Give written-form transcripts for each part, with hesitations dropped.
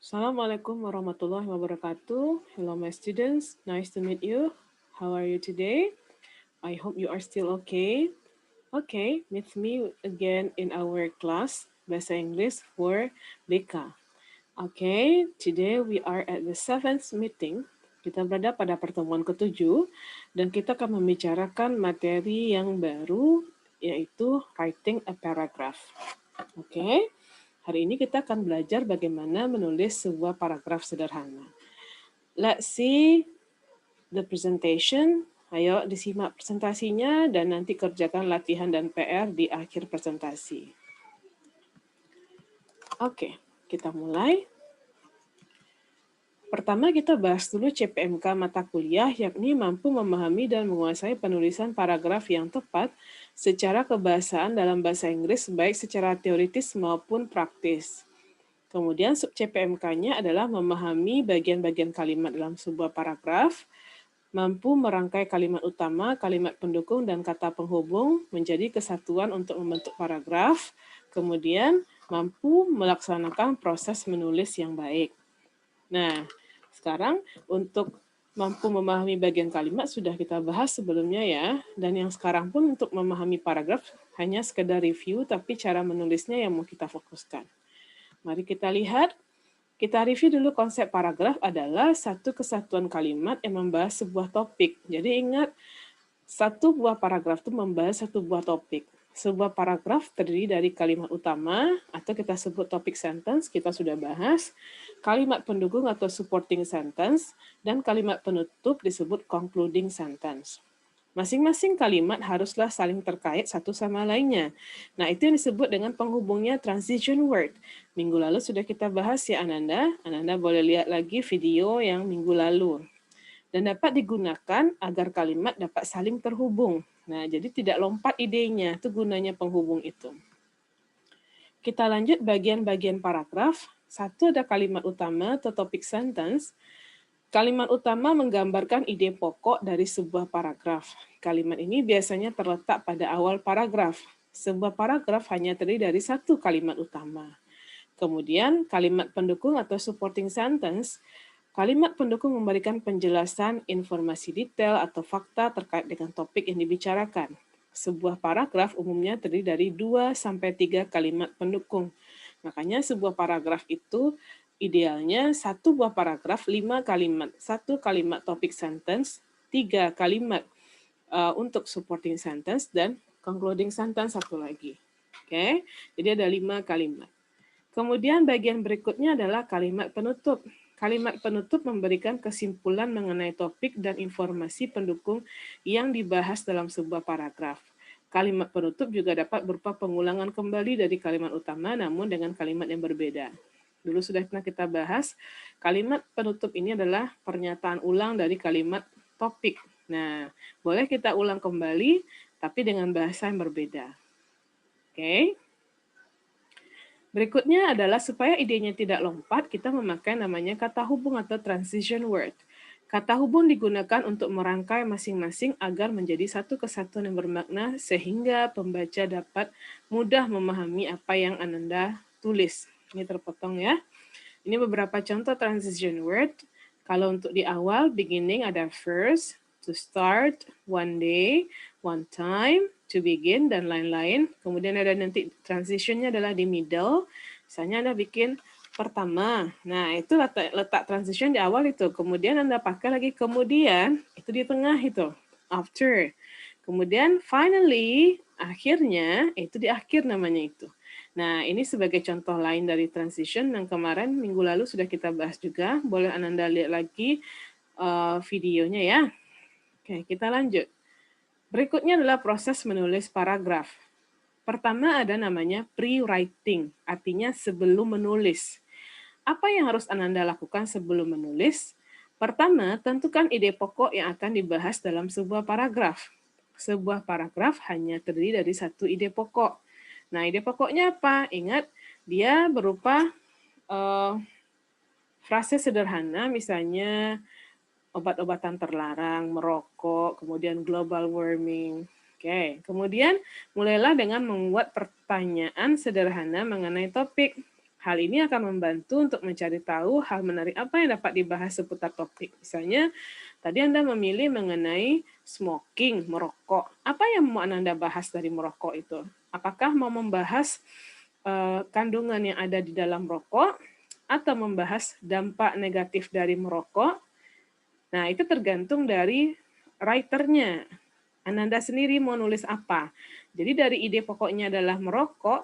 Assalamualaikum warahmatullahi wabarakatuh. Hello, my students. Nice to meet you. How are you today? I hope you are still okay. Okay, meet me again in our class, Bahasa Inggris for BK. Okay, today we are at the seventh meeting. Kita berada pada pertemuan ketujuh dan kita akan membicarakan materi yang baru, yaitu writing a paragraph. Oke, hari ini kita akan belajar bagaimana menulis sebuah paragraf sederhana. Let's see the presentation. Ayo disimak presentasinya dan nanti kerjakan latihan dan PR di akhir presentasi. Oke, kita mulai. Pertama kita bahas dulu CPMK mata kuliah, yakni mampu memahami dan menguasai penulisan paragraf yang tepat secara kebahasaan dalam bahasa Inggris baik secara teoritis maupun praktis. Kemudian sub CPMK-nya adalah memahami bagian-bagian kalimat dalam sebuah paragraf, mampu merangkai kalimat utama, kalimat pendukung, dan kata penghubung menjadi kesatuan untuk membentuk paragraf, kemudian mampu melaksanakan proses menulis yang baik. Nah, sekarang untuk mampu memahami bagian kalimat sudah kita bahas sebelumnya ya, dan yang sekarang pun untuk memahami paragraf hanya sekedar review, tapi cara menulisnya yang mau kita fokuskan. Mari kita lihat. Kita review dulu konsep paragraf adalah satu kesatuan kalimat yang membahas sebuah topik. Jadi ingat, satu buah paragraf itu membahas satu buah topik. Sebuah paragraf terdiri dari kalimat utama, atau kita sebut topik sentence, kita sudah bahas, kalimat pendukung atau supporting sentence, dan kalimat penutup disebut concluding sentence. Masing-masing kalimat haruslah saling terkait satu sama lainnya. Nah, itu yang disebut dengan penghubungnya transition word. Minggu lalu sudah kita bahas ya Ananda. Ananda boleh lihat lagi video yang minggu lalu. Dan dapat digunakan agar kalimat dapat saling terhubung. Nah, jadi tidak lompat idenya, itu gunanya penghubung itu. Kita lanjut bagian-bagian paragraf. Satu ada kalimat utama atau topik sentence. Kalimat utama menggambarkan ide pokok dari sebuah paragraf. Kalimat ini biasanya terletak pada awal paragraf. Sebuah paragraf hanya terdiri dari satu kalimat utama. Kemudian, kalimat pendukung atau supporting sentence. Kalimat pendukung memberikan penjelasan, informasi detail, atau fakta terkait dengan topik yang dibicarakan. Sebuah paragraf umumnya terdiri dari 2-3 kalimat pendukung. Makanya sebuah paragraf itu idealnya satu buah paragraf 5 kalimat. Satu kalimat topik sentence, 3 kalimat untuk supporting sentence, dan concluding sentence satu lagi. Oke, jadi ada 5 kalimat. Kemudian bagian berikutnya adalah kalimat penutup. Kalimat penutup memberikan kesimpulan mengenai topik dan informasi pendukung yang dibahas dalam sebuah paragraf. Kalimat penutup juga dapat berupa pengulangan kembali dari kalimat utama, namun dengan kalimat yang berbeda. Dulu sudah pernah kita bahas, kalimat penutup ini adalah pernyataan ulang dari kalimat topik. Nah, boleh kita ulang kembali, tapi dengan bahasa yang berbeda. Oke. Berikutnya adalah supaya idenya tidak lompat, kita memakai namanya kata hubung atau transition word. Kata hubung digunakan untuk merangkai masing-masing agar menjadi satu kesatuan yang bermakna sehingga pembaca dapat mudah memahami apa yang Ananda tulis. Ini terpotong ya. Ini beberapa contoh transition word. Kalau untuk di awal, beginning ada first, to start, one day, one time, to begin, dan lain-lain. Kemudian ada nanti transitionnya adalah di middle. Misalnya Anda bikin pertama. Nah, itu letak transition di awal itu. Kemudian Anda pakai lagi kemudian, itu di tengah itu. After. Kemudian finally, akhirnya, itu di akhir namanya itu. Nah, ini sebagai contoh lain dari transition yang kemarin minggu lalu sudah kita bahas juga. Boleh Ananda lihat lagi videonya ya. Oke, kita lanjut. Berikutnya adalah proses menulis paragraf. Pertama ada namanya pre-writing, artinya sebelum menulis. Apa yang harus Ananda lakukan sebelum menulis? Pertama, tentukan ide pokok yang akan dibahas dalam sebuah paragraf. Sebuah paragraf hanya terdiri dari satu ide pokok. Nah, ide pokoknya apa? Ingat, dia berupa frase sederhana, misalnya obat-obatan terlarang, merokok, kemudian global warming. Oke, kemudian mulailah dengan membuat pertanyaan sederhana mengenai topik. Hal ini akan membantu untuk mencari tahu hal menarik apa yang dapat dibahas seputar topik. Misalnya, tadi Anda memilih mengenai smoking, merokok. Apa yang mau Anda bahas dari merokok itu? Apakah mau membahas kandungan yang ada di dalam rokok, atau membahas dampak negatif dari merokok? Nah, itu tergantung dari writernya. Ananda sendiri mau nulis apa. Jadi dari ide pokoknya adalah merokok,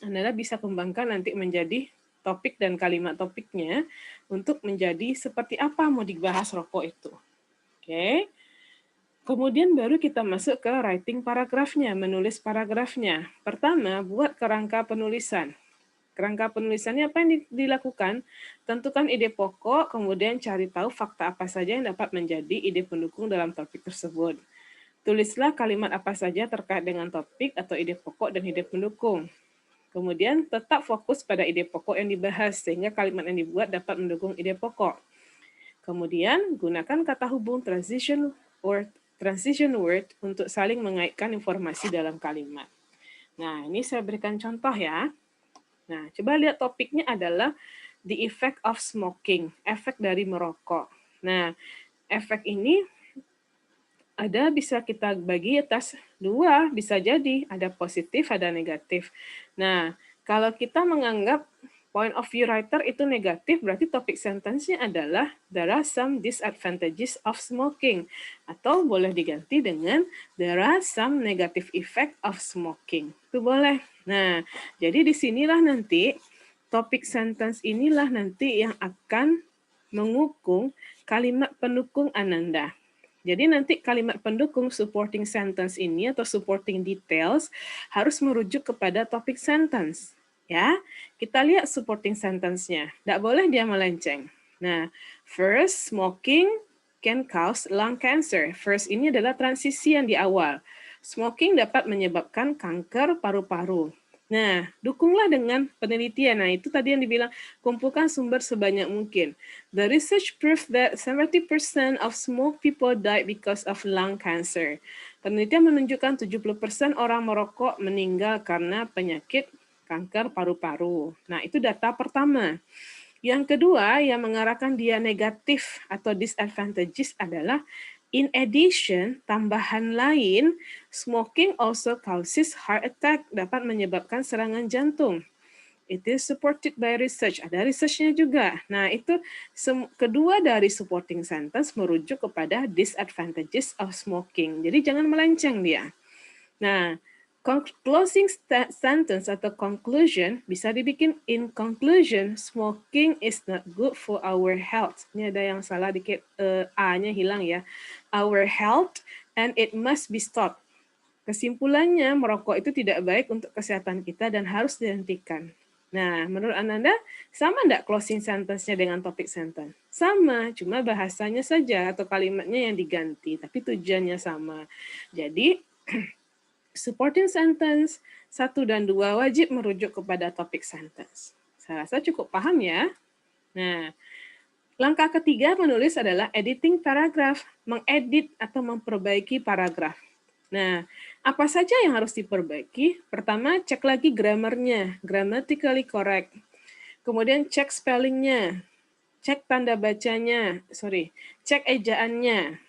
Anda bisa kembangkan nanti menjadi topik dan kalimat topiknya untuk menjadi seperti apa mau dibahas rokok itu. Oke. Kemudian baru kita masuk ke writing paragrafnya, menulis paragrafnya. Pertama, buat kerangka penulisan. Kerangka penulisannya apa yang dilakukan? Tentukan ide pokok, kemudian cari tahu fakta apa saja yang dapat menjadi ide pendukung dalam topik tersebut. Tulislah kalimat apa saja terkait dengan topik atau ide pokok dan ide pendukung. Kemudian tetap fokus pada ide pokok yang dibahas, sehingga kalimat yang dibuat dapat mendukung ide pokok. Kemudian gunakan kata hubung transition word untuk saling mengaitkan informasi dalam kalimat. Nah, ini saya berikan contoh ya. Nah, coba lihat topiknya adalah the effect of smoking, efek dari merokok. Nah, efek ini bisa kita bagi atas dua, bisa jadi ada positif, ada negatif. Nah, kalau kita menganggap point of view writer itu negatif, berarti topik sentence-nya adalah there are some disadvantages of smoking. Atau boleh diganti dengan there are some negative effect of smoking. Itu boleh. Nah, jadi disinilah nanti topik sentence inilah nanti yang akan mengukung kalimat pendukung Ananda. Jadi nanti kalimat pendukung supporting sentence ini atau supporting details harus merujuk kepada topik sentence. Ya, kita lihat supporting sentence-nya. Tidak boleh dia melenceng. Nah, first, smoking can cause lung cancer. First ini adalah transisi yang di awal. Smoking dapat menyebabkan kanker paru-paru. Nah, dukunglah dengan penelitian. Nah, itu tadi yang dibilang, kumpulkan sumber sebanyak mungkin. The research proved that 70% of smoke people died because of lung cancer. Penelitian menunjukkan 70% orang merokok meninggal karena penyakit kanker paru-paru. Nah, itu data pertama. Yang kedua, yang mengarahkan dia negatif atau disadvantages adalah in addition, tambahan lain, smoking also causes heart attack, dapat menyebabkan serangan jantung. It is supported by research. Ada research-nya juga. Nah, itu kedua dari supporting sentence merujuk kepada disadvantages of smoking. Jadi jangan melenceng dia. Nah, closing sentence atau conclusion bisa dibikin in conclusion, smoking is not good for our health. Ini ada yang salah dikit, A-nya hilang ya. Our health and it must be stopped. Kesimpulannya, merokok itu tidak baik untuk kesehatan kita dan harus dihentikan. Nah, menurut Ananda, sama enggak closing sentence-nya dengan topik sentence? Sama, cuma bahasanya saja atau kalimatnya yang diganti, tapi tujuannya sama. Jadi, supporting sentence 1 dan 2 wajib merujuk kepada topik sentence. Saya rasa cukup paham ya. Nah, langkah ketiga menulis adalah editing paragraph, mengedit atau memperbaiki paragraf. Nah, apa saja yang harus diperbaiki? Pertama, cek lagi grammarnya, grammatically correct. Kemudian cek spellingnya, cek tanda bacanya, cek ejaannya.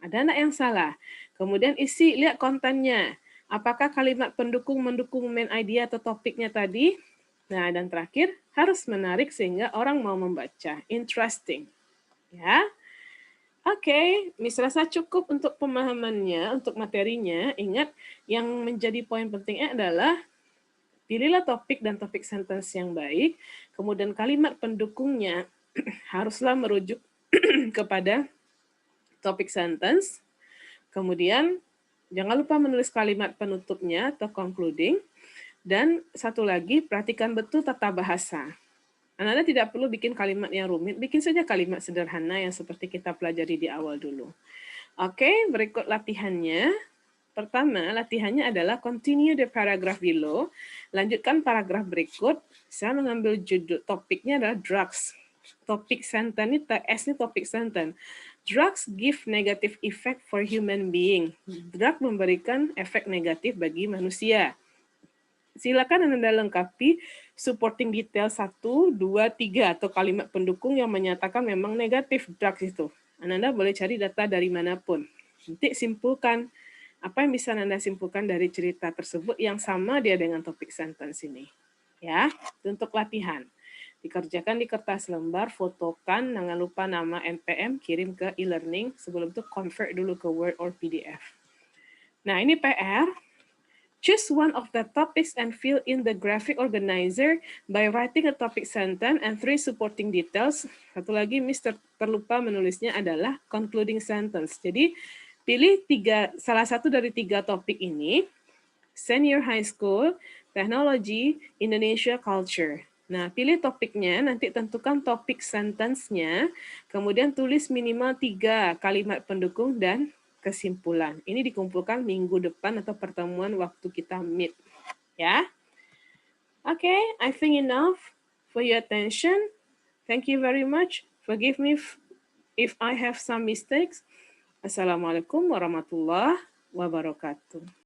Ada anak yang salah. Kemudian lihat kontennya. Apakah kalimat pendukung mendukung main idea atau topiknya tadi? Nah, dan terakhir, harus menarik sehingga orang mau membaca. Interesting. Ya. Oke, Miss rasa cukup untuk pemahamannya, untuk materinya. Ingat, yang menjadi poin pentingnya adalah pilihlah topik dan topik sentence yang baik, kemudian kalimat pendukungnya haruslah merujuk kepada topik sentence, kemudian jangan lupa menulis kalimat penutupnya atau concluding, dan satu lagi, perhatikan betul tata bahasa. Anda tidak perlu bikin kalimat yang rumit, bikin saja kalimat sederhana yang seperti kita pelajari di awal dulu. Oke, berikut latihannya. Pertama, latihannya adalah continue the paragraph below. Lanjutkan paragraf berikut. Saya mengambil judul topiknya adalah drugs. Topik sentence ini, S ini topik sentence. Drugs give negative effect for human being. Drug memberikan efek negatif bagi manusia. Silakan Anda lengkapi supporting detail 1, 2, 3 atau kalimat pendukung yang menyatakan memang negatif drugs itu. Anda boleh cari data dari manapun. Nanti simpulkan apa yang bisa Anda simpulkan dari cerita tersebut yang sama dia dengan topik sentence ini. Ya, untuk latihan. Dikerjakan di kertas lembar, fotokan, jangan lupa nama NPM, kirim ke e-learning, sebelum itu convert dulu ke Word or PDF. Nah, ini PR. Choose one of the topics and fill in the graphic organizer by writing a topic sentence and 3 supporting details. Satu lagi, Mister terlupa menulisnya adalah concluding sentence. Jadi, pilih salah satu dari 3 topik ini, senior high school, technology, Indonesia culture. Nah, pilih topiknya, nanti tentukan topik sentence-nya, kemudian tulis minimal 3 kalimat pendukung dan kesimpulan. Ini dikumpulkan minggu depan atau pertemuan waktu kita meet. Ya. Okay, I think enough for your attention. Thank you very much. Forgive me if I have some mistakes. Assalamualaikum warahmatullahi wabarakatuh.